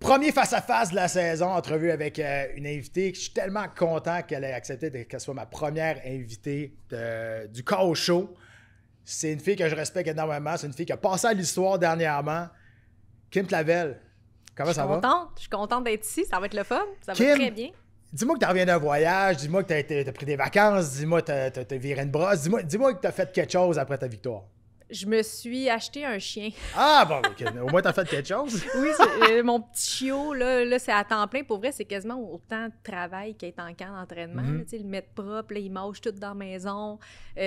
Premier face-à-face de la saison, entrevue avec une invitée. Je suis tellement content qu'elle ait accepté qu'elle soit ma première invitée du Chaos Show. C'est une fille que je respecte énormément. C'est une fille qui a passé à l'histoire dernièrement. Kim Clavel, comment ça va? Je suis contente d'être ici. Ça va être le fun. Ça Kim, va très bien. Dis-moi que tu reviens d'un voyage. Dis-moi que tu as pris des vacances. Dis-moi que tu as viré une brosse. Dis-moi que tu as fait quelque chose après ta victoire. Je me suis acheté un chien. Ah, bon, okay. Au moins, tu as fait quelque chose. Oui, mon petit chiot, là c'est à temps plein. Pour vrai, c'est quasiment autant de travail qu'être en camp d'entraînement. Le mettre propre, là, il mange tout dans la maison.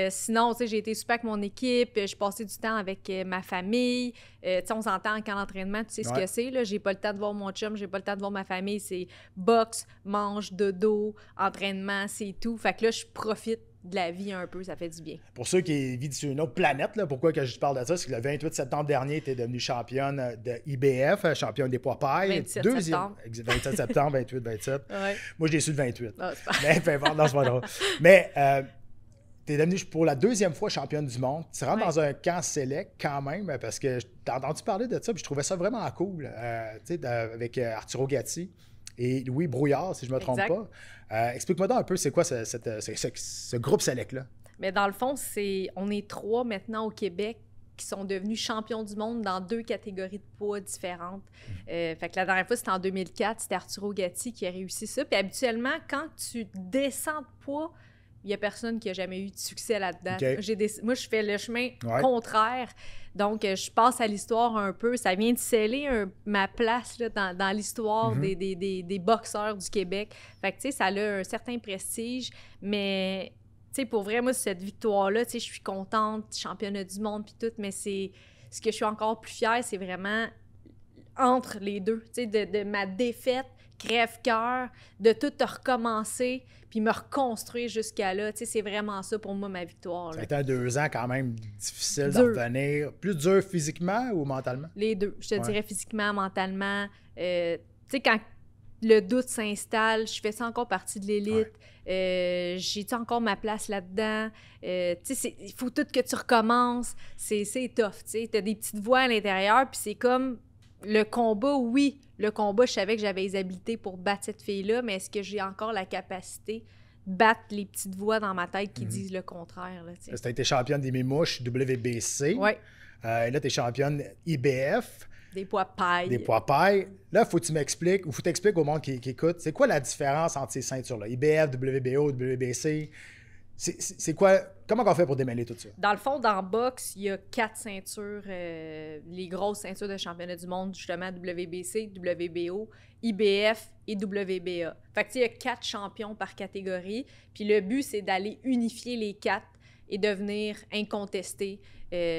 Sinon, j'ai été super avec mon équipe. Je passais du temps avec ma famille. On s'entend en camp d'entraînement, tu sais ce que c'est. Là. J'ai pas le temps de voir mon chum, j'ai pas le temps de voir ma famille. C'est boxe, mange, dodo, entraînement, c'est tout. Fait que là, je profite de la vie un peu, ça fait du bien. Pour ceux qui vivent sur une autre planète, là, pourquoi que je parle de ça, c'est que le 28 septembre dernier, tu es devenue championne de IBF, championne des poids pailles. 27 septembre. 27 septembre, 28, 27. Ouais. Moi, je l'ai su le 28. Ah, Mais peu importe, non, c'est pas drôle. Mais tu es devenue pour la deuxième fois championne du monde. Tu rentres dans un camp select quand même, parce que t'as entendu parler de ça, puis je trouvais ça vraiment cool, avec Arturo Gatti et Louis Brouillard, si je ne me trompe pas. Explique-moi donc un peu, c'est quoi ce groupe select-là? Mais dans le fond, on est 3 maintenant au Québec qui sont devenus champions du monde dans 2 catégories de poids différentes. Fait que la dernière fois, c'était en 2004, c'était Arturo Gatti qui a réussi ça. Puis habituellement, quand tu descends de poids, il n'y a personne qui a jamais eu de succès là-dedans. Okay. Moi, je fais le chemin contraire. Donc, je passe à l'histoire un peu. Ça vient de sceller ma place là, dans l'histoire des boxeurs du Québec. Fait que, tu sais, ça a un certain prestige. Mais, tu sais, pour vrai, moi, cette victoire-là, tu sais, je suis contente, championnat du monde puis tout. Mais ce que je suis encore plus fière, c'est vraiment entre les deux. Tu sais, de ma défaite, crève-cœur, de tout recommencer puis me reconstruire jusqu'à là. Tu sais, c'est vraiment ça pour moi, ma victoire. Là. Ça a été 2 ans quand même difficile d'en revenir. Plus dur physiquement ou mentalement? Les deux. Je te dirais physiquement, mentalement. Tu sais, quand le doute s'installe, je fais ça encore partie de l'élite. J'ai-tu encore ma place là-dedans? Tu sais, il faut tout que tu recommences. C'est tough, tu sais. T'as des petites voix à l'intérieur, puis c'est comme... Le combat, oui. Le combat, je savais que j'avais les habiletés pour battre cette fille-là, mais est-ce que j'ai encore la capacité de battre les petites voix dans ma tête qui disent le contraire? Tu as été championne des Mimouches WBC. Oui. Et là, tu es championne IBF. Des poids pailles. Des poids pailles. Là, il faut que tu m'expliques, ou faut t'expliquer au monde qui écoute, c'est quoi la différence entre ces ceintures-là? IBF, WBO, WBC? C'est quoi? Comment on fait pour démêler tout ça? Dans le fond, dans le boxe, il y a 4 ceintures, les grosses ceintures de championnat du monde, justement, WBC, WBO, IBF et WBA. Fait que il y a 4 champions par catégorie. Puis le but, c'est d'aller unifier les 4 et devenir incontesté,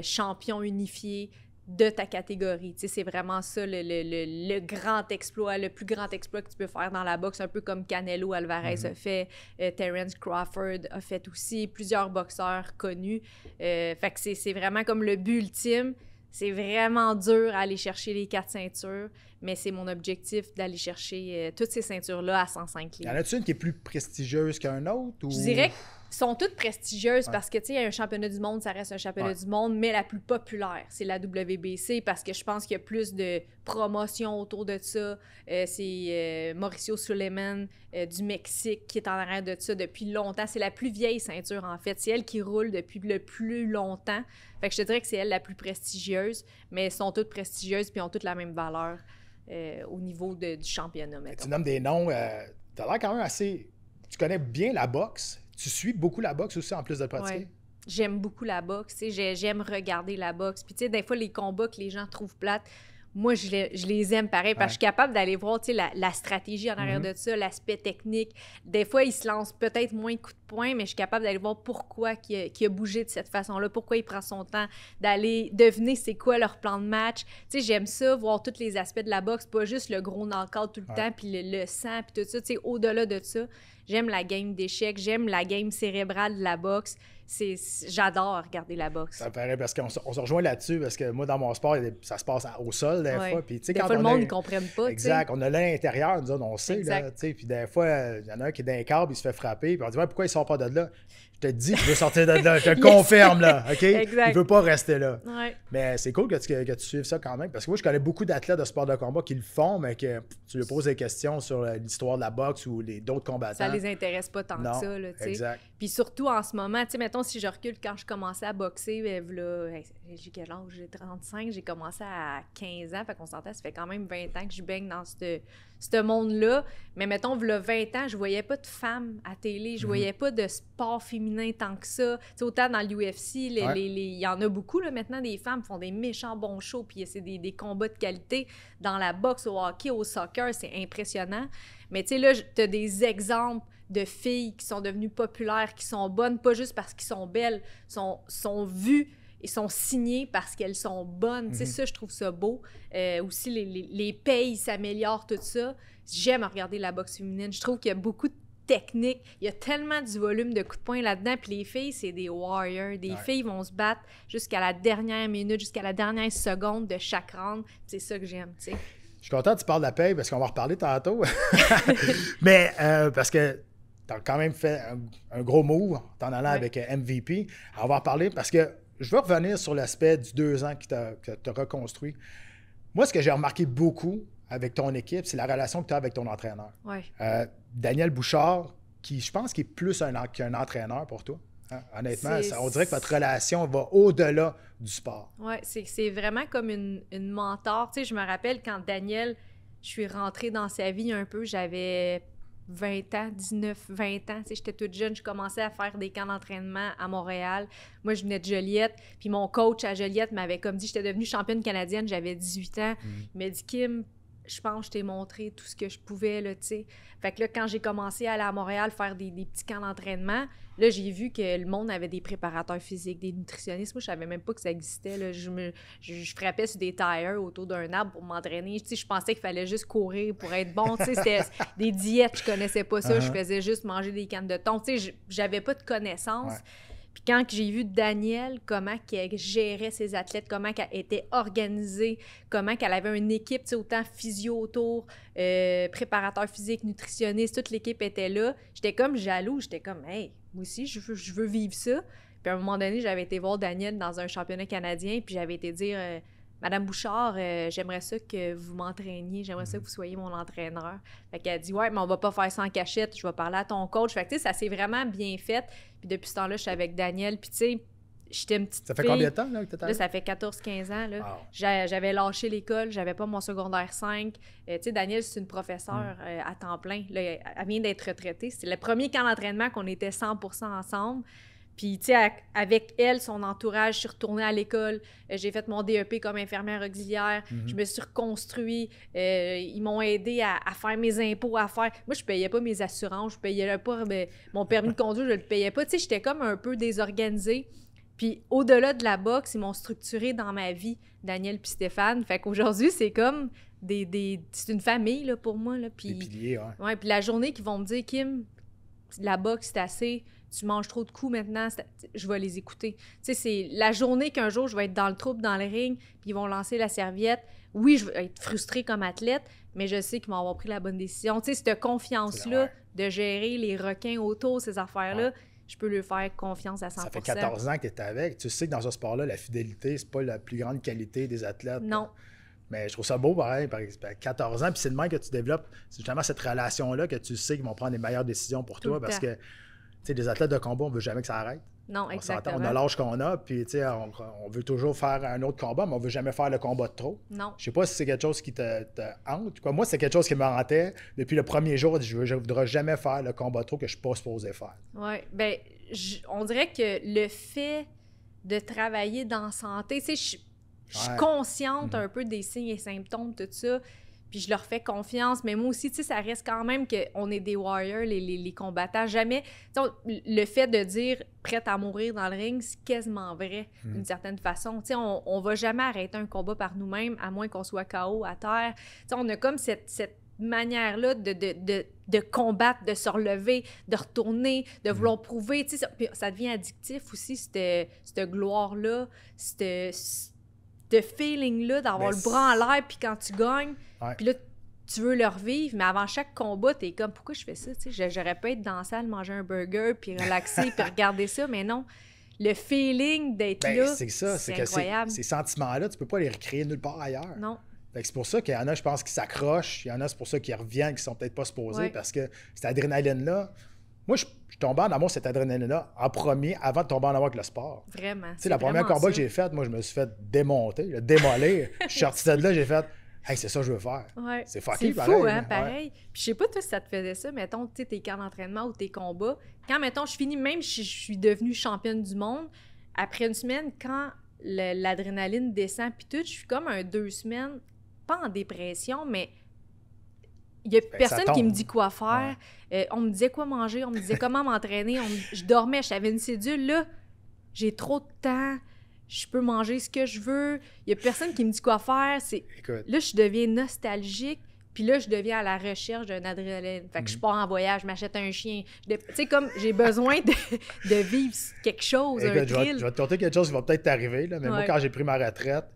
champion unifié de ta catégorie. Tu sais, c'est vraiment ça le grand exploit, le plus grand exploit que tu peux faire dans la boxe, un peu comme Canelo Alvarez a fait, Terence Crawford a fait aussi, plusieurs boxeurs connus. Fait que c'est vraiment comme le but ultime. C'est vraiment dur à aller chercher les 4 ceintures, mais c'est mon objectif d'aller chercher toutes ces ceintures-là à 105 livres. Y en a-tu une qui est plus prestigieuse qu'un autre? Ou... Je dirais qu'elles sont toutes prestigieuses parce que, tu sais, un championnat du monde, ça reste un championnat du monde, mais la plus populaire, c'est la WBC parce que je pense qu'il y a plus de promotion autour de ça. C'est Mauricio Suleiman du Mexique qui est en arrière de ça depuis longtemps. C'est la plus vieille ceinture, en fait. C'est elle qui roule depuis le plus longtemps. Fait que je te dirais que c'est elle la plus prestigieuse, mais elles sont toutes prestigieuses puis ont toutes la même valeur au niveau du championnat, mettons. Tu nommes des noms, t'as l'air quand même assez... Tu connais bien la boxe. Tu suis beaucoup la boxe aussi, en plus de le pratiquer? Ouais. J'aime beaucoup la boxe. J'aime regarder la boxe. Puis, tu sais, des fois, les combats que les gens trouvent plates, moi, je les aime pareil parce que je suis capable d'aller voir, tu sais, la stratégie en arrière de ça, l'aspect technique. Des fois, ils se lancent peut-être moins de coups de poing, mais je suis capable d'aller voir pourquoi il a bougé de cette façon-là, pourquoi il prend son temps, d'aller deviner c'est quoi leur plan de match. Tu sais, j'aime ça, voir tous les aspects de la boxe, pas juste le gros knock-out tout le temps, puis le sang, puis tout ça. Tu sais, au-delà de ça, j'aime la game d'échecs, j'aime la game cérébrale de la boxe. J'adore regarder la boxe. Ça me paraît parce qu'on se rejoint là-dessus, parce que moi, dans mon sport, ça se passe au sol des fois. Puis, des fois, le monde ne comprenne pas. Exact. On a l'intérieur, nous autres, on sait. Là, puis des fois, il y en a un qui est dans les câbles, il se fait frapper, puis on dit pourquoi il ne sort pas de là? te dis qu'il veut sortir de là. Je te confirme, là. OK? Exact. Il veut pas rester là. Ouais. Mais c'est cool que tu suives ça quand même. Parce que moi, je connais beaucoup d'athlètes de sport de combat qui le font, mais que tu lui poses des questions sur l'histoire de la boxe ou d'autres combattants. Ça les intéresse pas tant que ça, là, tu sais. Exact. Puis surtout en ce moment, tu sais, mettons, si je recule, quand je commençais à boxer, j'ai quel âge? J'ai 35, j'ai commencé à 15 ans, fait qu'on s'entend, ça fait quand même 20 ans que je baigne dans ce monde-là. Mais mettons, v'là 20 ans, je voyais pas de femmes à télé, je voyais pas de sport féminin tant que ça. Tu sais, autant dans l'UFC, il y en a beaucoup, là, maintenant, des femmes font des méchants bons shows, puis c'est des combats de qualité. Dans la boxe, au hockey, au soccer, c'est impressionnant. Mais tu sais, là, t'as des exemples de filles qui sont devenues populaires, qui sont bonnes, pas juste parce qu'elles sont belles, sont vues et sont signées parce qu'elles sont bonnes. Tu sais, ça, je trouve ça beau. Aussi, les payes s'améliorent, tout ça. J'aime regarder la boxe féminine. Je trouve qu'il y a beaucoup de techniques. Il y a tellement du volume de coups de poing là-dedans. Puis les filles, c'est des warriors. Des filles vont se battre jusqu'à la dernière minute, jusqu'à la dernière seconde de chaque round. C'est ça que j'aime, tu sais. Je suis content que tu parles de la paye parce qu'on va en reparler tantôt. Mais parce que tu as quand même fait un gros move en t'en allant avec MVP. On va en reparler parce que je veux revenir sur l'aspect du 2 ans que tu as reconstruit. Moi, ce que j'ai remarqué beaucoup avec ton équipe, c'est la relation que tu as avec ton entraîneur. Ouais. Daniel Bouchard, qui je pense qu'il est plus qu'un entraîneur pour toi. Hein? Honnêtement, on dirait que votre relation va au-delà du sport. Oui, c'est vraiment comme une mentor. Tu sais, je me rappelle quand Daniel, je suis rentrée dans sa vie un peu, j'avais 20 ans, 19, 20 ans. Tu sais, j'étais toute jeune, je commençais à faire des camps d'entraînement à Montréal. Moi, je venais de Joliette, puis mon coach à Joliette m'avait comme dit, j'étais devenue championne canadienne, j'avais 18 ans. Il m'a dit, Kim, je pense que je t'ai montré tout ce que je pouvais, là, tu sais. Fait que là, quand j'ai commencé à aller à Montréal faire des petits camps d'entraînement, là, j'ai vu que le monde avait des préparateurs physiques, des nutritionnistes. Moi, je savais même pas que ça existait, là. Je frappais sur des tires autour d'un arbre pour m'entraîner. Tu sais, je pensais qu'il fallait juste courir pour être bon, tu sais. C'était des diètes, je connaissais pas ça. Je faisais juste manger des cannes de thon. Tu sais, j'avais pas de connaissances. Puis quand j'ai vu Daniel, comment qu'elle gérait ses athlètes, comment qu'elle était organisée, comment qu'elle avait une équipe, tu sais, autant physio autour, préparateur physique, nutritionniste, toute l'équipe était là. J'étais comme jaloux, j'étais comme « Hey, moi aussi, je veux vivre ça. » Puis à un moment donné, j'avais été voir Daniel dans un championnat canadien, puis j'avais été dire Madame Bouchard, j'aimerais ça que vous m'entraîniez, j'aimerais ça que vous soyez mon entraîneur. » Fait qu'elle a dit « Ouais, mais on va pas faire ça en cachette, je vais parler à ton coach. » Fait que tu sais, ça s'est vraiment bien fait. Puis depuis ce temps-là, je suis avec Daniel. Puis tu sais, j'étais une petite Ça fait fille. combien de temps là, que tu Là, ça fait 14-15 ans. Là. Wow. J'avais lâché l'école, j'avais pas mon secondaire 5. Tu sais, Daniel, c'est une professeure à temps plein. Là, elle vient d'être retraitée. C'est le premier camp d'entraînement qu'on était 100% ensemble. Puis, tu sais, avec elle, son entourage, je suis retournée à l'école. J'ai fait mon DEP comme infirmière auxiliaire. Je me suis reconstruit. Ils m'ont aidé à faire mes impôts, à faire... Moi, je payais pas mes assurances, je payais pas mon permis de conduire, je le payais pas. Tu sais, j'étais comme un peu désorganisée. Puis, au-delà de la boxe, ils m'ont structuré dans ma vie, Daniel puis Stéphane. Fait qu'aujourd'hui, c'est comme c'est une famille, là, pour moi. Là. Puis, des piliers, ouais. Puis la journée qu'ils vont me dire, Kim, la boxe, c'est assez... Tu manges trop de coups maintenant, je vais les écouter. Tu sais, c'est la journée qu'un jour, je vais être dans le trouble, dans le ring, puis ils vont lancer la serviette. Oui, je vais être frustrée comme athlète, mais je sais qu'ils vont avoir pris la bonne décision. Tu sais, cette confiance-là de gérer les requins autour, ces affaires-là, je peux lui faire confiance à 100%. Ça fait 14 ans que tu es avec. Tu sais que dans ce sport-là, la fidélité, c'est pas la plus grande qualité des athlètes. Non. Mais je trouve ça beau, pareil, par exemple, 14 ans, puis c'est de même que tu développes justement cette relation-là que tu sais qu'ils vont prendre les meilleures décisions pour toi, parce que tu sais, des athlètes de combat, on ne veut jamais que ça arrête. Non, exactement. On a l'âge qu'on a, puis tu sais, on veut toujours faire un autre combat, mais on ne veut jamais faire le combat de trop. Non. Je sais pas si c'est quelque chose qui te hante. Quoi. Moi, c'est quelque chose qui me hantait depuis le premier jour. Je ne voudrais jamais faire le combat de trop que je ne suis pas supposé faire. Oui, bien, on dirait que le fait de travailler dans la santé, tu sais, je suis consciente un peu des signes et symptômes, tout ça. Puis je leur fais confiance. Mais moi aussi, tu sais, ça reste quand même qu'on est des warriors, les combattants. Jamais... Le fait de dire « prête à mourir dans le ring », c'est quasiment vrai, d'une certaine façon. Tu sais, on va jamais arrêter un combat par nous-mêmes, à moins qu'on soit KO à terre. Tu sais, on a comme cette manière-là de combattre, de se relever, de retourner, de vouloir prouver. Tu sais, ça devient addictif aussi, cette gloire-là, ce feeling-là d'avoir le bras en l'air, puis quand tu gagnes, puis là, tu veux le revivre, mais avant chaque combat, t'es comme, pourquoi je fais ça? J'aurais pu être dans la salle, manger un burger, puis relaxer, puis regarder ça, mais non. Le feeling d'être là, c'est ça, c'est que incroyable. ces sentiments-là, tu peux pas les recréer nulle part ailleurs. Non. Fait que c'est pour ça qu'il y en a, je pense, qui s'accrochent. Il y en a, c'est pour ça qu'ils reviennent, qui sont peut-être pas supposés, parce que cette adrénaline-là... Moi, je tombais en amour cette adrénaline-là en premier, avant de tomber en amour avec le sport. Vraiment. Tu sais, la première combat que j'ai faite, moi, je me suis fait démonter, démolir. Je suis sorti de là, j'ai fait « Hey, c'est ça que je veux faire. Ouais. C'est fucké, pareil. C'est fou, hein, pareil. Ouais. Puis je sais pas, toi, si ça te faisait ça, mettons, tu sais, tes camps d'entraînement ou tes combats. Quand, mettons, je finis, même si je suis devenue championne du monde, après une semaine, quand l'adrénaline descend puis tout, je suis comme 2 semaines, pas en dépression, mais il n'y a personne qui me dit quoi faire. On me disait quoi manger, on me disait comment m'entraîner. Je dormais, j'avais une cédule. Là, j'ai trop de temps, je peux manger ce que je veux. Il n'y a personne qui me dit quoi faire. Là, je deviens nostalgique. Puis là, je deviens à la recherche d'un adrénaline. Fait que je pars en voyage, je m'achète un chien. Tu sais, comme j'ai besoin de vivre quelque chose, un thrill. Je vais te conter quelque chose qui va peut-être t'arriver. Mais moi, quand j'ai pris ma retraite,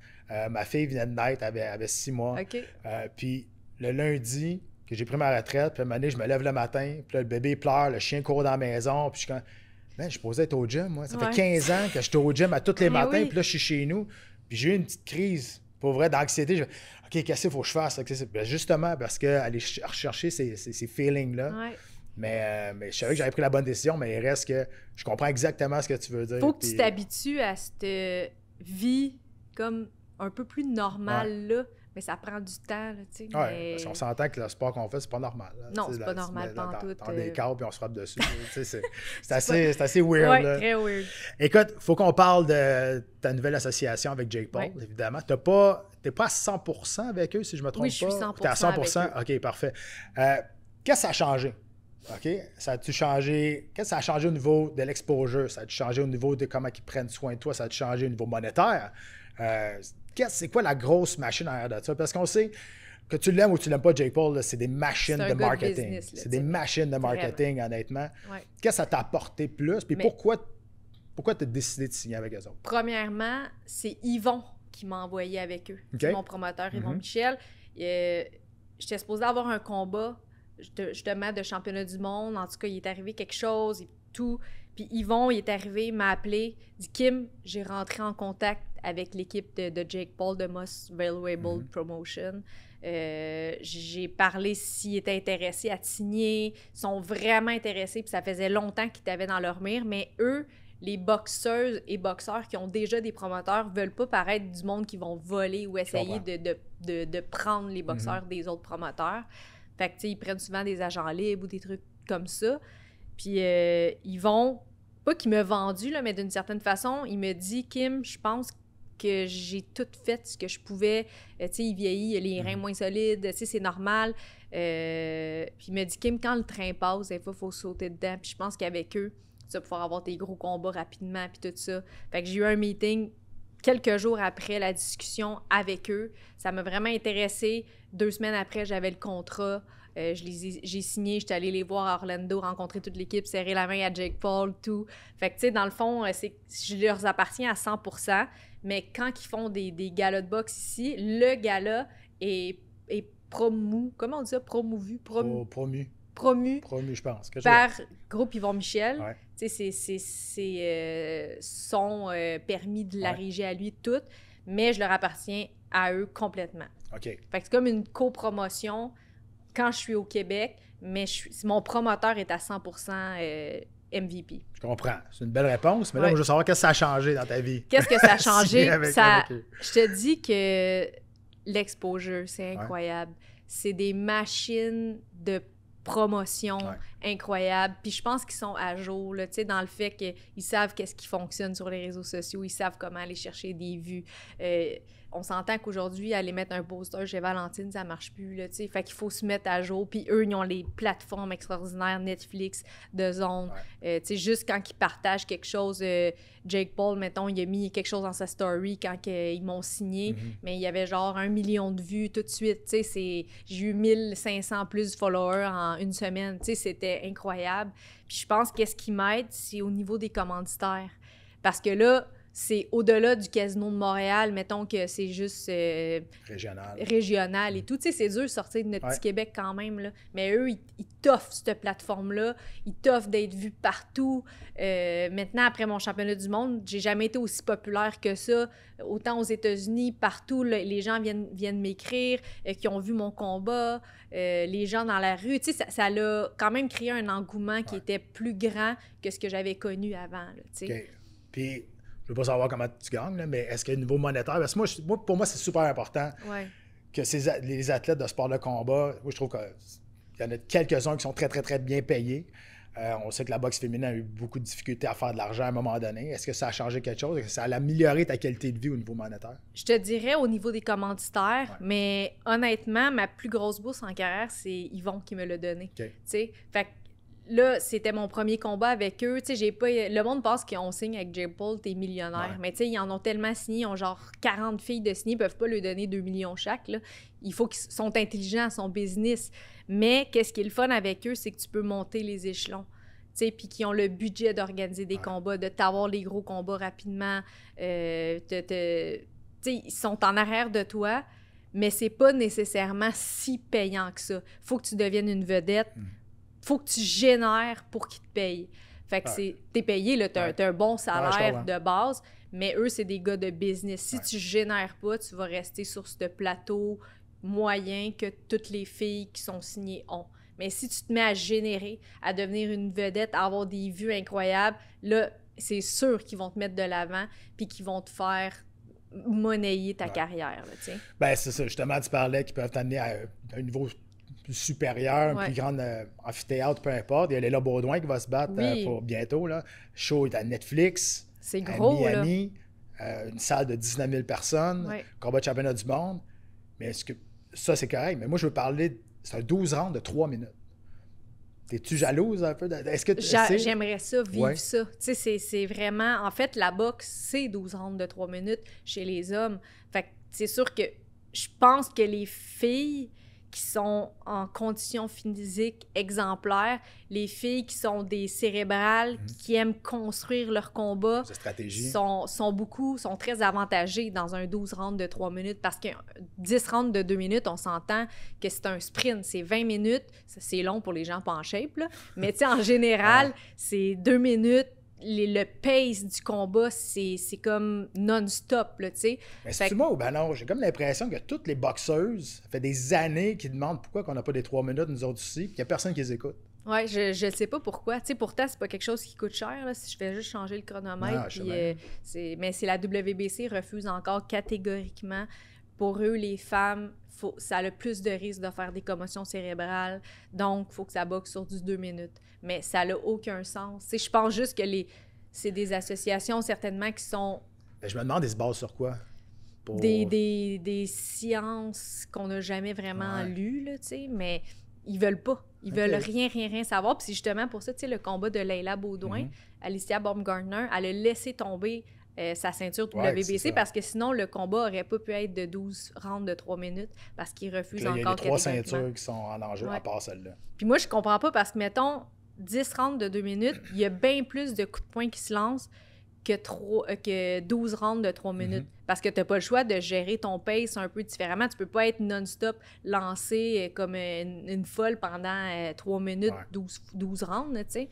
ma fille venait de naître, elle avait 6 mois. Puis le lundi que j'ai pris ma retraite, puis à un moment donné, je me lève le matin, puis là, le bébé pleure, le chien court dans la maison, puis je suis comme... Man, je suis supposé être au gym, moi. Ça fait 15 ans que j'étais au gym à tous les matins, puis là, je suis chez nous. Puis j'ai eu une petite crise, pour vrai, d'anxiété. OK, qu'est-ce qu'il faut que je fasse? Ben, justement, parce qu'aller rechercher ces feelings-là. Mais je savais que j'avais pris la bonne décision, mais il reste que je comprends exactement ce que tu veux dire. Faut que tu t'habitues à cette vie comme un peu plus normale, là. Mais ça prend du temps, là, tu sais. Oui, parce qu'on s'entend que le sport qu'on fait, c'est pas normal. Là. Non, c'est pas normal, pas en tout. Dans des câbles, puis on se frappe dessus. C'est assez weird. Oui, très weird. Écoute, il faut qu'on parle de ta nouvelle association avec Jake Paul, évidemment. T'es pas à 100% avec eux, si je me trompe pas? Oui, je suis 100% T'es à 100%? avec eux. OK, parfait. Qu'est-ce que ça a changé? OK? Ça a-tu changé? Qu'est-ce que ça a changé au niveau de l'exposure? Ça a-tu changé au niveau de comment ils prennent soin de toi? Ça a-tu changé au niveau monétaire? C'est quoi la grosse machine derrière de ça? Parce qu'on sait que tu l'aimes ou tu l'aimes pas, Jake Paul, c'est des machines de marketing. C'est des machines de marketing, honnêtement. Qu'est-ce que ça t'a apporté plus? Puis pourquoi tu as décidé de signer avec eux autres? Premièrement, c'est Yvon qui m'a envoyé avec eux. C'est mon promoteur, Yvon Michel. J'étais supposée avoir un combat, justement, de championnat du monde. En tout cas, il est arrivé quelque chose et tout. Puis Yvon, il est arrivé, il m'a appelé, dit « Kim, j'ai rentré en contact avec l'équipe de Jake Paul de Most Valuable Promotion. J'ai parlé s'ils étaient intéressés à te signer. Ils sont vraiment intéressés, puis ça faisait longtemps qu'ils t'avaient dans leur mire. Mais eux, les boxeuses et boxeurs qui ont déjà des promoteurs, veulent pas paraître du monde qui vont voler ou essayer de prendre les boxeurs des autres promoteurs. Fait que, tu sais, ils prennent souvent des agents libres ou des trucs comme ça. Puis ils vont... Pas qu'il m'a vendu, là, mais d'une certaine façon, il me dit « Kim, je pense que j'ai tout fait ce que je pouvais. Tu sais, il vieillit, il a les reins moins solides, tu sais, c'est normal. Puis il me dit « Kim, quand le train passe, des fois, il faut sauter dedans. » Puis je pense qu'avec eux, tu vas pouvoir avoir tes gros combats rapidement, puis tout ça. Fait que j'ai eu un meeting quelques jours après la discussion avec eux. Ça m'a vraiment intéressée. 2 semaines après, j'avais le contrat. J'ai signé, j'étais allée les voir à Orlando, rencontrer toute l'équipe, serrer la main à Jake Paul, tout. Fait que, tu sais, dans le fond, je leur appartiens à 100%, mais quand ils font des galas de boxe ici, le gala est promu. Comment on dit ça? Promu, je pense. Par groupe Yvon Michel. Tu sais, c'est son permis de la régie à lui, tout, mais je leur appartiens à eux complètement. OK. Fait que c'est comme une copromotion quand je suis au Québec, mais mon promoteur est à 100% MVP. Je comprends. C'est une belle réponse, mais là, je veux savoir qu'est-ce que ça a changé dans ta vie. Qu'est-ce que ça a changé? Je te dis que l'exposure, c'est incroyable. C'est des machines de promotion incroyables. Puis je pense qu'ils sont à jour, là, dans le fait qu'ils savent qu'est-ce qui fonctionne sur les réseaux sociaux, ils savent comment aller chercher des vues. On s'entend qu'aujourd'hui, aller mettre un poster chez Valentine, ça marche plus, là, tu sais. Fait qu'il faut se mettre à jour. Puis eux, ils ont les plateformes extraordinaires, Netflix, DAZN. Tu sais, juste quand ils partagent quelque chose, Jake Paul, mettons, il a mis quelque chose dans sa story quand ils m'ont signé, mais il y avait genre 1 million de vues tout de suite, tu sais. J'ai eu 1500 plus followers en une semaine, tu sais, c'était incroyable. Puis je pense qu'est-ce qui m'aide, c'est au niveau des commanditaires. Parce que là, c'est au-delà du Casino de Montréal, mettons que c'est juste régional et tout. Tu sais, c'est dur de sortir de notre petit Québec quand même, là. Mais eux, ils t'offrent cette plateforme-là, ils t'offrent d'être vus partout. Maintenant, après mon championnat du monde, j'ai jamais été aussi populaire que ça. Autant aux États-Unis, partout, là, les gens viennent m'écrire, qui ont vu mon combat, les gens dans la rue. Tu sais, ça a quand même créé un engouement qui était plus grand que ce que j'avais connu avant, là, tu sais. OK. Puis... Je ne veux pas savoir comment tu gagnes, là, mais est-ce qu'il y a un niveau monétaire? Parce que pour moi, c'est super important que les athlètes de sport de combat, moi, je trouve qu'il y en a quelques-uns qui sont très, très, très bien payés. On sait que la boxe féminine a eu beaucoup de difficultés à faire de l'argent à un moment donné. Est-ce que ça a changé quelque chose? Est-ce que ça a amélioré ta qualité de vie au niveau monétaire? Je te dirais au niveau des commanditaires, mais honnêtement, ma plus grosse bourse en carrière, c'est Yvon qui me l'a donné. Okay. Fait que là, c'était mon premier combat avec eux. Tu sais, j'ai pas... Le monde pense qu'on signe avec Jake Paul, t'es millionnaire. Mais tu sais, ils en ont tellement signé, ils ont genre 40 filles de signer, ils peuvent pas lui donner 2 millions chaque, là. Il faut qu'ils sont intelligents, son business. Mais qu'est-ce qui est le fun avec eux, c'est que tu peux monter les échelons. Tu sais, puis qu'ils ont le budget d'organiser des combats, de t'avoir les gros combats rapidement. Tu sais, ils sont en arrière de toi, mais c'est pas nécessairement si payant que ça. Faut que tu deviennes une vedette. Faut que tu génères pour qu'ils te payent. Fait que t'es payé, là, t'as un bon salaire de base, mais eux, c'est des gars de business. Si tu génères pas, tu vas rester sur ce plateau moyen que toutes les filles qui sont signées ont. Mais si tu te mets à générer, à devenir une vedette, à avoir des vues incroyables, là, c'est sûr qu'ils vont te mettre de l'avant puis qu'ils vont te faire monnayer ta carrière, là, tu sais. Ben c'est ça. Justement, tu parlais qu'ils peuvent t'amener à un niveau supérieur, un plus grand amphithéâtre, peu importe. Il y a Léla Baudouin qui va se battre pour bientôt. Là. Le show est à Netflix. C'est gros, à Miami. Une salle de 19 000 personnes. Combat de championnat du monde. Mais est-ce que ça, c'est correct? Mais moi, je veux parler... C'est un 12 rounds de 3 minutes. T'es-tu jalouse un peu? Est-ce que j'aimerais ça, vivre ça. Tu sais, c'est vraiment... En fait, la boxe, c'est 12 rounds de 3 minutes chez les hommes. Fait que c'est sûr que je pense que les filles qui sont en conditions physiques exemplaires, les filles qui sont des cérébrales, qui aiment construire leur combat, sont très avantagées dans un 12 rounds de 3 minutes parce que 10 rounds de 2 minutes, on s'entend que c'est un sprint, c'est 20 minutes, c'est long pour les gens pas en shape, là. Mais tu sais, en général, c'est 2 minutes. Le pace du combat, c'est comme non-stop, là, tu sais. Mais c'est-tu moi ou ben non? J'ai comme l'impression que toutes les boxeuses, ça fait des années qu'ils demandent pourquoi on n'a pas des 3 minutes, nous autres ici, puis qu'il n'y a personne qui les écoute. Oui, je ne sais pas pourquoi. Tu sais, pourtant, c'est pas quelque chose qui coûte cher, là, si je fais juste changer le chronomètre. Mais c'est la WBC refuse encore catégoriquement. Pour eux, les femmes, ça a le plus de risque de faire des commotions cérébrales. Donc, il faut que ça boxe sur du 2 minutes. Mais ça n'a aucun sens. Je pense juste que c'est des associations, certainement, qui sont... Ben, je me demande, ils se basent sur quoi? Des sciences qu'on n'a jamais vraiment lues, là, tu sais, mais ils veulent pas. Ils veulent rien savoir. Puis c'est justement pour ça, tu sais, le combat de Leila Baudouin, Alicia Baumgartner, elle a laissé tomber sa ceinture WBC parce que sinon, le combat aurait pas pu être de 12 rounds de 3 minutes parce qu'ils refusent encore. Il y a les 3 ceintures qui sont en enjeu à part celle-là. Puis moi, je comprends pas parce que, mettons, 10 rounds de 2 minutes, il y a bien plus de coups de poing qui se lancent que 12 rounds de 3 minutes. Parce que tu n'as pas le choix de gérer ton pace un peu différemment. Tu peux pas être non-stop lancé comme une folle pendant 3 minutes, 12 rounds, tu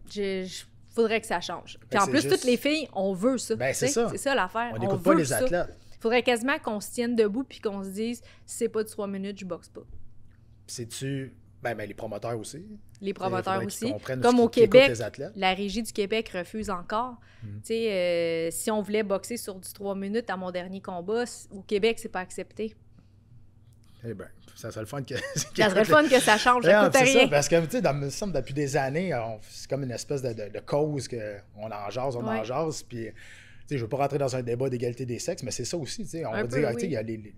sais. Faudrait que ça change. Puis en plus, toutes les filles, on veut ça. Ben, c'est ça. C'est ça l'affaire. On n'écoute pas les athlètes. Faudrait quasiment qu'on se tienne debout puis qu'on se dise, si c'est pas de 3 minutes, je boxe pas. C'est-tu... Ben, les promoteurs aussi. Les promoteurs aussi. Comme au Québec, la Régie du Québec refuse encore. Tu sais, si on voulait boxer sur du 3 minutes à mon dernier combat, au Québec, c'est pas accepté. Eh bien, ça serait le fun que... Ça serait le fun que ça change, ça coûte rien. Ça, parce que, tu sais, depuis des années, c'est comme une espèce de cause qu'on en jase, puis... Je ne veux pas rentrer dans un débat d'égalité des sexes, mais c'est ça aussi. On va dire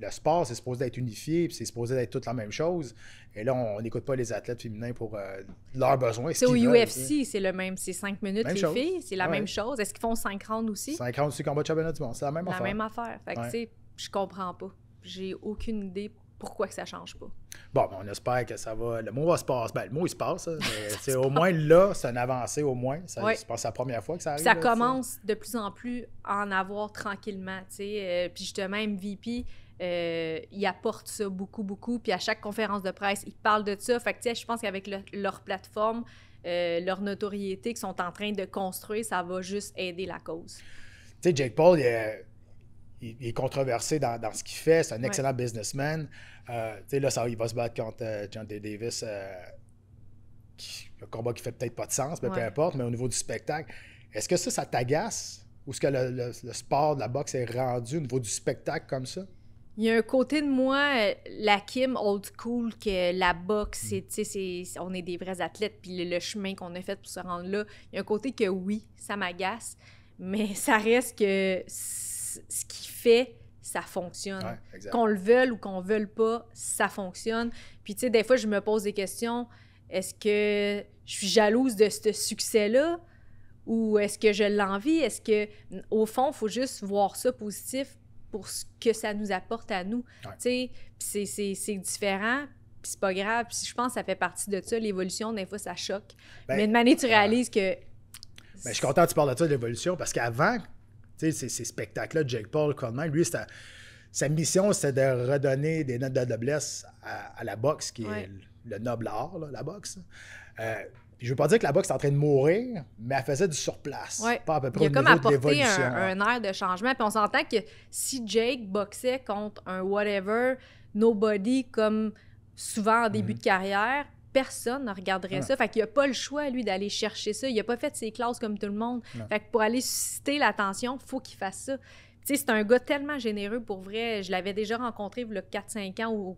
le sport, c'est supposé être unifié, puis c'est supposé être toute la même chose. Et là, on n'écoute pas les athlètes féminins pour leurs besoins. Au UFC, c'est le même. C'est 5 minutes, les filles. C'est la même chose. Est-ce qu'ils font 5 rounds aussi? 5 rounds aussi, combat de championnat du monde. C'est la même affaire. La même affaire. Fait que, tu sais, je comprends pas. J'ai aucune idée pourquoi que ça change pas. Bon, on espère que ça va. Le mot va se passer. Ben, le mot, il se passe. Mais au moins, là, c'est une avancée, au moins. Je pense que c'est la première fois que ça arrive. Ça commence de plus en plus à en avoir tranquillement. Puis justement, MVP, ils apportent ça beaucoup. Puis à chaque conférence de presse, ils parlent de ça. Fait que je pense qu'avec leur plateforme, leur notoriété qu'ils sont en train de construire, ça va juste aider la cause. Tu sais, Jake Paul, il est controversé dans ce qu'il fait. C'est un excellent businessman. Là, il va se battre contre John Davis. Un combat qui fait peut-être pas de sens, mais peu importe. Mais au niveau du spectacle, est-ce que ça t'agace? Ou est-ce que le sport de la boxe est rendu au niveau du spectacle comme ça? Il y a un côté de moi, la Kim old school, que la boxe, on est des vrais athlètes, puis le chemin qu'on a fait pour se rendre là. Il y a un côté que oui, ça m'agace, mais ça reste que ce qu'il fait, ça fonctionne. Ouais, qu'on le veuille ou qu'on ne veuille pas, ça fonctionne. Puis, tu sais, des fois, je me pose des questions. Est-ce que je suis jalouse de ce succès-là ou est-ce que je l'envie? Est-ce que, au fond, il faut juste voir ça positif pour ce que ça nous apporte à nous? Tu sais, c'est différent, puis c'est pas grave. Puis je pense que ça fait partie de ça. L'évolution, des fois, ça choque. Mais de manière, tu réalises que... je suis content que tu parles de ça, de l'évolution, parce qu'avant... Tu sais, ces spectacles-là de Jake Paul, Coleman, lui, sa mission, c'était de redonner des notes de noblesse à la boxe, qui est le noble art, là, la boxe. Puis je veux pas dire que la boxe est en train de mourir, mais elle faisait du surplace. Pas à peu près au niveau de l'évolution. Il a comme apporté un air de changement. Puis on s'entend que si Jake boxait contre un whatever, nobody, comme souvent en début de carrière, personne ne regarderait ça. Fait qu'il n'a pas le choix, lui, d'aller chercher ça. Il n'a pas fait ses classes comme tout le monde. Fait que pour aller susciter l'attention, il faut qu'il fasse ça. Tu sais, c'est un gars tellement généreux, pour vrai. Je l'avais déjà rencontré il y a 4-5 ans au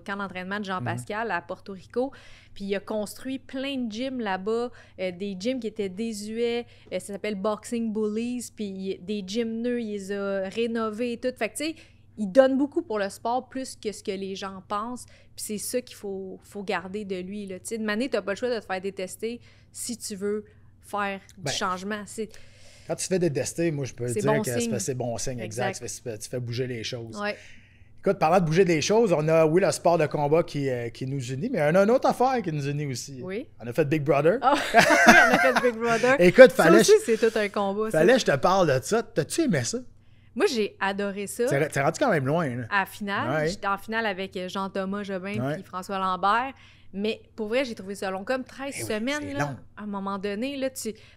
camp d'entraînement de Jean-Pascal à Porto Rico. Puis il a construit plein de gyms là-bas, des gyms qui étaient désuets. Ça s'appelle Boxing Bullies. Puis des gyms neufs, il les a rénovés et tout. Fait que tu sais, il donne beaucoup pour le sport, plus que ce que les gens pensent. Puis c'est ça qu'il faut garder de lui. Tu sais, de manière, tu n'as pas le choix de te faire détester si tu veux faire du changement. Quand tu te fais détester, moi, je peux dire bon que c'est bon signe. Exact. Tu fais bouger les choses. Ouais. Écoute, parlant de bouger les choses, on a, oui, le sport de combat qui nous unit, mais on a une autre affaire qui nous unit aussi. Oui. On a fait Big Brother. Oh, oui, on a fait Big Brother. Écoute, ça aussi, c'est tout un combat. Fallait que je te parle de ça. T'as-tu aimé ça? Moi, j'ai adoré ça. T'es rendu quand même loin. Là. À la finale, j'étais en finale avec Jean-Thomas Jobin et François Lambert. Mais pour vrai, j'ai trouvé ça long. Comme 13 semaines, là, à un moment donné. Là,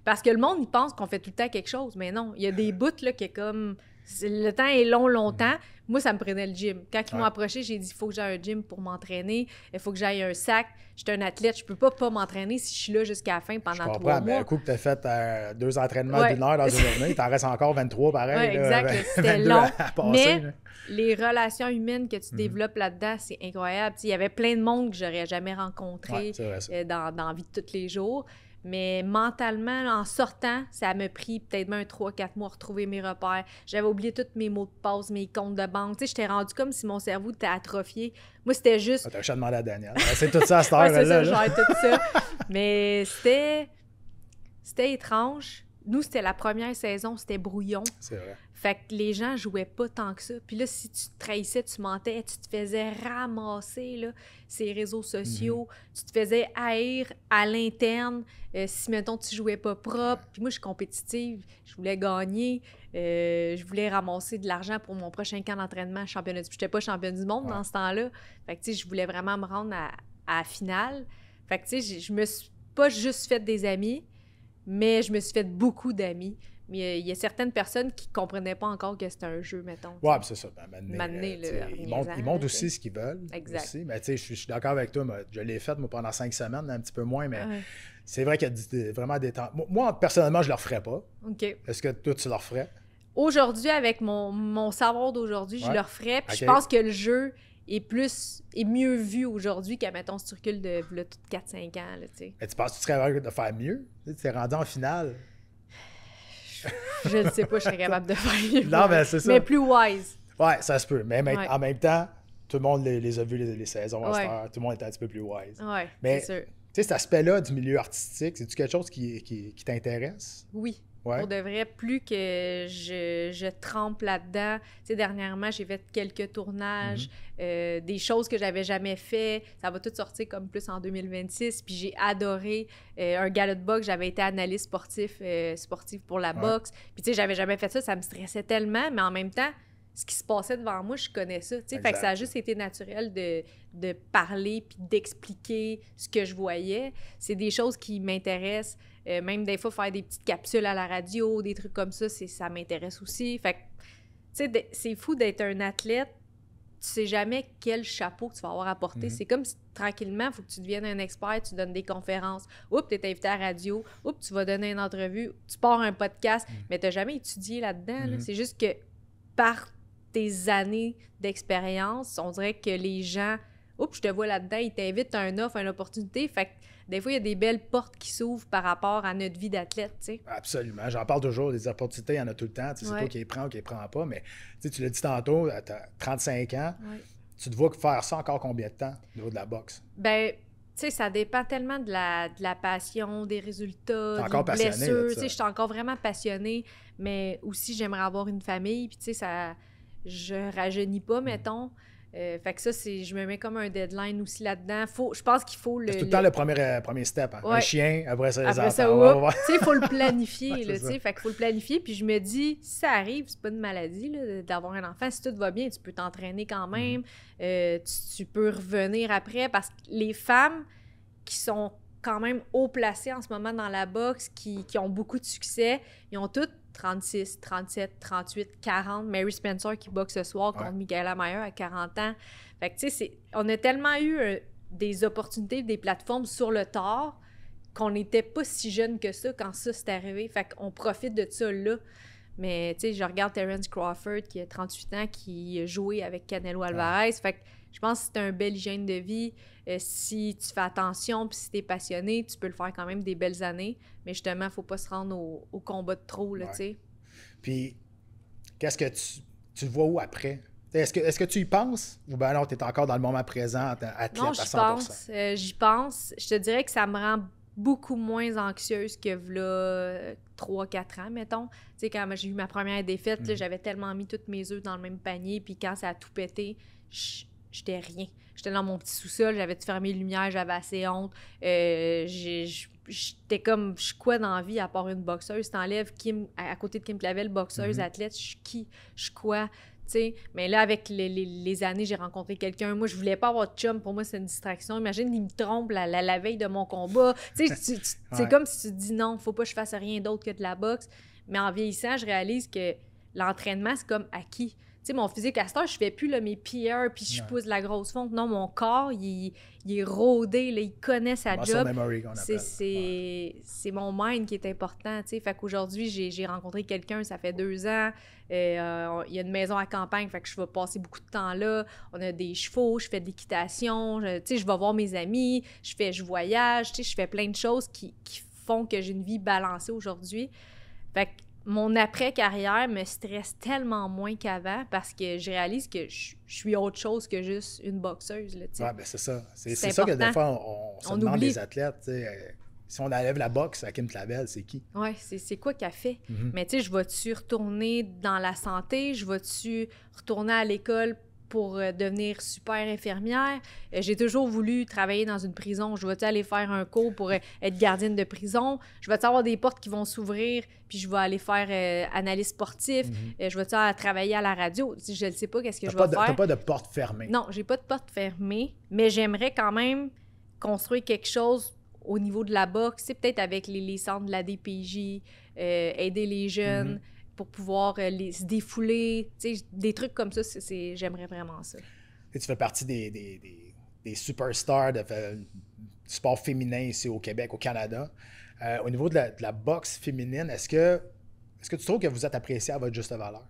parce que le monde, il pense qu'on fait tout le temps quelque chose. Mais non, il y a des bouts là, qui est comme... Le temps est longtemps. Moi, ça me prenait le gym. Quand ils m'ont approché, j'ai dit, il faut que j'aille un gym pour m'entraîner. Il faut que j'aille un sac. J'étais un athlète. Je peux pas m'entraîner si je suis là jusqu'à la fin pendant 3 mois. Mais un coup que tu as fait 2 entraînements d'1 heure dans une journée, il t'en reste encore 23 pareil. Oui, exact. C'était long. Mais les relations humaines que tu développes là-dedans, c'est incroyable. Il y avait plein de monde que j'aurais jamais rencontré dans la vie de tous les jours. Mais mentalement, en sortant, ça m'a pris peut-être même 3-4 mois à retrouver mes repères. J'avais oublié tous mes mots de passe, mes comptes de banque. Tu sais, j'étais rendu comme si mon cerveau était atrophié. Moi, c'était juste... T'as juste demandé à Daniel. C'est tout ça à cette heure-là. c'est ça, genre tout ça. Mais c'était étrange. Nous, c'était la première saison, c'était brouillon. C'est vrai. Fait que les gens jouaient pas tant que ça. Puis là, si tu te trahissais, tu mentais, tu te faisais ramasser, là, ces réseaux sociaux. Tu te faisais haïr à l'interne si, mettons, tu jouais pas propre. Puis moi, je suis compétitive. Je voulais gagner. Je voulais ramasser de l'argent pour mon prochain camp d'entraînement championnat. J'étais pas championne du monde dans ce temps-là. Fait que, tu sais, je voulais vraiment me rendre à la finale. Fait que, tu sais, je me suis pas juste fait des amis, mais je me suis fait beaucoup d'amis. Mais il y a certaines personnes qui ne comprenaient pas encore que c'était un jeu, mettons. Oui, c'est ça. Ils montrent aussi ce qu'ils veulent. Exact. Aussi. Mais je suis d'accord avec toi. Je l'ai fait pendant 5 semaines, un petit peu moins, mais c'est vrai qu'il y a vraiment des temps. Moi, personnellement, je ne le referais pas. OK. Est-ce que toi, tu le referais? Aujourd'hui, avec mon savoir d'aujourd'hui, je le referais. Puis je pense que le jeu est mieux vu aujourd'hui qu'à, mettons, si tu recules de 4-5 ans. Là, mais tu penses que tu serais capable de faire mieux? Tu es rendu en finale. Je ne sais pas, je serais capable de faire mieux. Non, mais c'est ça. Mais plus wise. Ouais, ça se peut. Mais en même temps, tout le monde les a vus les saisons à cette heure. Tout le monde est un petit peu plus wise. Oui, mais c'est sûr. Tu sais, cet aspect-là du milieu artistique, c'est-tu quelque chose qui t'intéresse? Oui. Ouais. Pour de vrai, plus que je trempe là-dedans. Tu sais, dernièrement, j'ai fait quelques tournages, des choses que j'avais jamais fait. Ça va tout sortir comme plus en 2026. Puis j'ai adoré un gala de boxe. J'avais été analyste sportif pour la boxe. Puis tu sais, j'avais jamais fait ça. Ça me stressait tellement, mais en même temps, ce qui se passait devant moi, je connais ça. Tu sais, fait que ça a juste été naturel de parler puis d'expliquer ce que je voyais. C'est des choses qui m'intéressent. Même des fois, faire des petites capsules à la radio, des trucs comme ça m'intéresse aussi. Fait que, tu sais, c'est fou d'être un athlète. Tu sais jamais quel chapeau que tu vas avoir à porter. C'est comme si, tranquillement, il faut que tu deviennes un expert, tu donnes des conférences. Oups, tu es invité à la radio. Oups, tu vas donner une entrevue. Tu pars un podcast. Mais tu n'as jamais étudié là-dedans. Là. C'est juste que par tes années d'expérience, on dirait que les gens... Oups, je te vois là-dedans, ils t'invitent à un offre, à une opportunité. Fait que des fois, il y a des belles portes qui s'ouvrent par rapport à notre vie d'athlète, tu sais. Absolument. J'en parle toujours, des opportunités, il y en a tout le temps. C'est toi qui les prends ou qui les prends pas, mais tu l'as dit tantôt, tu as 35 ans. Tu te vois faire ça encore combien de temps au niveau de la boxe? Ben, tu sais, ça dépend tellement de la passion, des résultats, des blessures. Tu sais, je suis encore vraiment passionnée, mais aussi, j'aimerais avoir une famille. Puis, tu sais, je rajeunis pas, mettons. Fait que ça, je me mets comme un deadline aussi là-dedans. Je pense qu'il faut c'est tout le temps le premier step. Hein? Ouais. Un chien, après ça, les enfants. Tu sais, il faut le planifier. Là, fait qu'il faut le planifier. Puis je me dis, si ça arrive, c'est pas une maladie là, d'avoir un enfant. Si tout va bien, tu peux t'entraîner quand même. Tu peux revenir après. Parce que les femmes qui sont quand même haut placées en ce moment dans la boxe, qui ont beaucoup de succès, ils ont toutes 36, 37, 38, 40. Mary Spencer qui boxe ce soir contre Michaela Mayer à 40 ans. Fait que, tu sais, on a tellement eu des opportunités, des plateformes sur le tard qu'on n'était pas si jeune que ça quand ça s'est arrivé. Fait qu'on profite de ça là. Mais, tu sais, je regarde Terence Crawford qui a 38 ans, qui a joué avec Canelo Alvarez. Fait que je pense que c'est un bel hygiène de vie. Si tu fais attention puis si tu es passionné, tu peux le faire quand même des belles années. Mais justement, il ne faut pas se rendre au combat de trop, là, tu sais. Puis, qu'est-ce que tu vois où après? Est-ce que tu y penses? Ou bien alors, tu es encore dans le moment présent, athlète à 100%? J'y pense. Je te dirais que ça me rend beaucoup moins anxieuse que v'là 3-4 ans, mettons. Tu sais, quand j'ai eu ma première défaite, là, j'avais tellement mis tous mes œufs dans le même panier, puis quand ça a tout pété, j'étais rien. J'étais dans mon petit sous-sol, j'avais tout fermé les lumières, j'avais assez honte. J'étais comme, je suis quoi dans la vie à part une boxeuse? T'enlèves Kim, à côté de Kim Clavel, boxeuse, athlète, je suis qui? Je suis quoi? T'sais, mais là, avec les années, j'ai rencontré quelqu'un. Moi, je voulais pas avoir de chum. Pour moi, c'est une distraction. Imagine, il me trompe la veille de mon combat. C'est comme si tu te dis non, faut pas que je fasse rien d'autre que de la boxe. Mais en vieillissant, je réalise que l'entraînement, c'est comme acquis. Tu sais, mon physique, à cette heure, je fais plus là, mes PR puis je pousse la grosse fonte. Non, mon corps, il est rodé, là, il connaît sa job. C'est mon mind qui est important, tu sais. Fait qu'aujourd'hui, j'ai rencontré quelqu'un, ça fait 2 ans. Il y a une maison à campagne, fait que je vais passer beaucoup de temps là. On a des chevaux, je fais de l'équitation, tu sais, je vais voir mes amis, je voyage, tu sais, je fais plein de choses qui font que j'ai une vie balancée aujourd'hui. Fait que mon après-carrière me stresse tellement moins qu'avant parce que je réalise que je suis autre chose que juste une boxeuse. Oui, ben c'est ça. C'est ça que des fois, on se demande des athlètes. Si on enlève la boxe à Kim Clavel, c'est qui? Oui, c'est quoi qu'elle fait? Mais tu sais, je vais-tu retourner dans la santé? Je vais-tu retourner à l'école pour devenir super infirmière? J'ai toujours voulu travailler dans une prison. Je vais-tu aller faire un cours pour être gardienne de prison? Je vais-tu avoir des portes qui vont s'ouvrir puis je vais aller faire analyse sportif? Je vais-tu travailler à la radio? Je ne sais pas qu'est-ce que je vais faire. T'as pas de porte fermée? Non, j'ai pas de porte fermée, mais j'aimerais quand même construire quelque chose au niveau de la boxe, peut-être avec les centres de la DPJ, aider les jeunes, pour pouvoir se défouler, des trucs comme ça, j'aimerais vraiment ça. Et tu fais partie des superstars du sport féminin ici au Québec, au Canada. Au niveau de la boxe féminine, est-ce que tu trouves que vous êtes apprécié à votre juste valeur?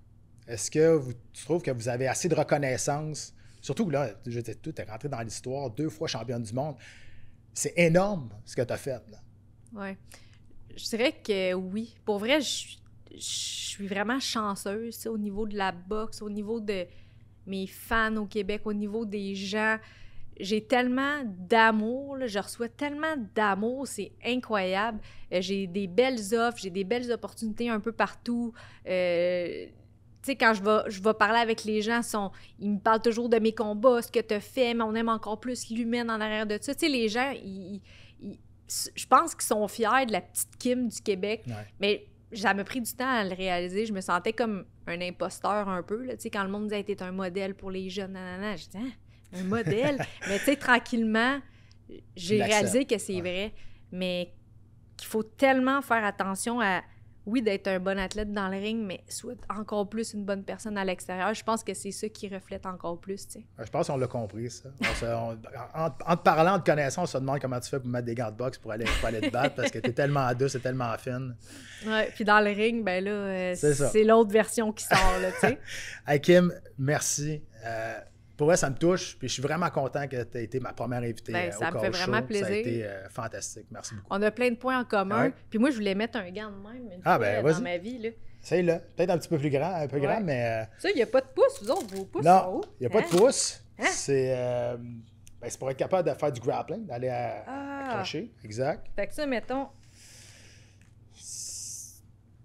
Est-ce que tu trouves que vous avez assez de reconnaissance? Surtout là, tu es rentré dans l'histoire, 2 fois championne du monde. C'est énorme ce que tu as fait. Oui. Je dirais que oui. Pour vrai, je suis vraiment chanceuse au niveau de la boxe, au niveau de mes fans au Québec, au niveau des gens. j'ai tellement d'amour, là, je reçois tellement d'amour, c'est incroyable. J'ai des belles offres, j'ai des belles opportunités un peu partout. Tu sais, quand je vais parler avec les gens, ils me parlent toujours de mes combats, ce que tu as fait, mais on aime encore plus l'humaine en arrière de ça. Tu sais, les gens, je pense qu'ils sont fiers de la petite Kim du Québec, mais ça m'a pris du temps à le réaliser. Je me sentais comme un imposteur un peu, là, tu sais, quand le monde disait « T'es un modèle pour les jeunes, nanana », je disais « un modèle? » Mais tu sais, tranquillement, j'ai réalisé que c'est vrai, mais qu'il faut tellement faire attention à, oui, d'être un bon athlète dans le ring, mais soit encore plus une bonne personne à l'extérieur. Je pense que c'est ça qui reflète encore plus, tu sais. Je pense qu'on l'a compris, ça. En te parlant, en te connaissant, on se demande comment tu fais pour mettre des gants de boxe pour aller te battre parce que t'es tellement douce et tellement fine. Ouais, puis dans le ring, ben là, c'est l'autre version qui sort, là, tu sais. Hey Kim, merci. Pour vrai, ça me touche, puis je suis vraiment content que tu aies été ma première invitée au Ça me fait vraiment plaisir. Ça a été fantastique. Merci beaucoup. On a plein de points en commun. Ouais. Puis moi, je voulais mettre un gant de même une fois dans ma vie. Là. Essaye-le. Peut-être un petit peu plus grand, grand, mais... Ça, il n'y a pas de pouce, vous autres, vos pouces non, sont hauts. Il n'y a pas de pouce. C'est pour être capable de faire du grappling, d'aller accrocher. Exact. Fait que ça, mettons...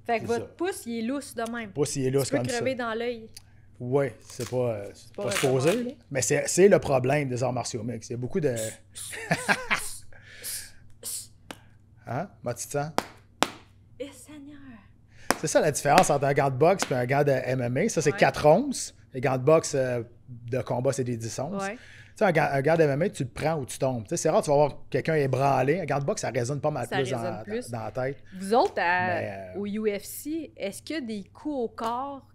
Fait que votre pouce, il est lousse de même. Le pouce, il est lousse comme ça. Tu peux crever dans l'œil. Oui, c'est pas supposé, là. Mais c'est le problème des arts martiaux mixtes. Il y a beaucoup de... Hein? Comment tu te sens? Eh, Seigneur! C'est ça la différence entre un gant de boxe et un gant de MMA. Ça, c'est 4 onces. Les gants de boxe de combat, c'est des 10 onces. Ouais. Tu sais, un gant de MMA, tu le prends ou tu tombes. Tu sais, c'est rare, tu vas voir quelqu'un ébranlé. Un gant de boxe, ça résonne pas mal plus dans la tête. Vous autres, au UFC, est-ce qu'il y a des coups au corps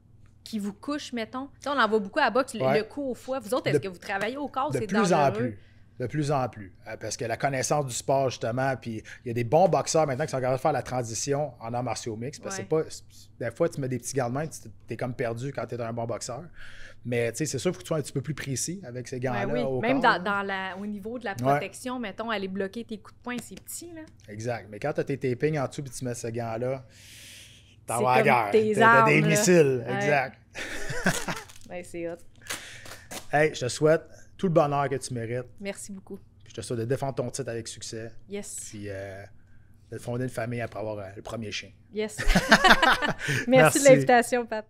qui vous couchent, mettons? Tu sais, on en voit beaucoup à la boxe, le coup au foie. Vous autres, est-ce que vous travaillez au corps? C'est dangereux? De plus en plus. Parce que la connaissance du sport, justement, puis il y a des bons boxeurs maintenant qui sont capables de faire la transition en arts martiaux mixtes. Parce que c'est pas... Des fois, tu mets des petits gants de main, tu es comme perdu quand tu es un bon boxeur. Mais tu sais, c'est sûr qu'il faut que tu sois un petit peu plus précis avec ces gants-là. Oui. Même au niveau de la protection, mettons, aller bloquer tes coups de poing, c'est petit, là. Exact. Mais quand tu as tes tapings en dessous et tu mets ce gant-là, t'en vas à la guerre. T'as des missiles. Exact. Ben, c'est hot. Hey, je te souhaite tout le bonheur que tu mérites. Merci beaucoup. Puis je te souhaite de défendre ton titre avec succès. Yes. Puis de fonder une famille après avoir le premier chien. Yes. Merci de l'invitation, Pat.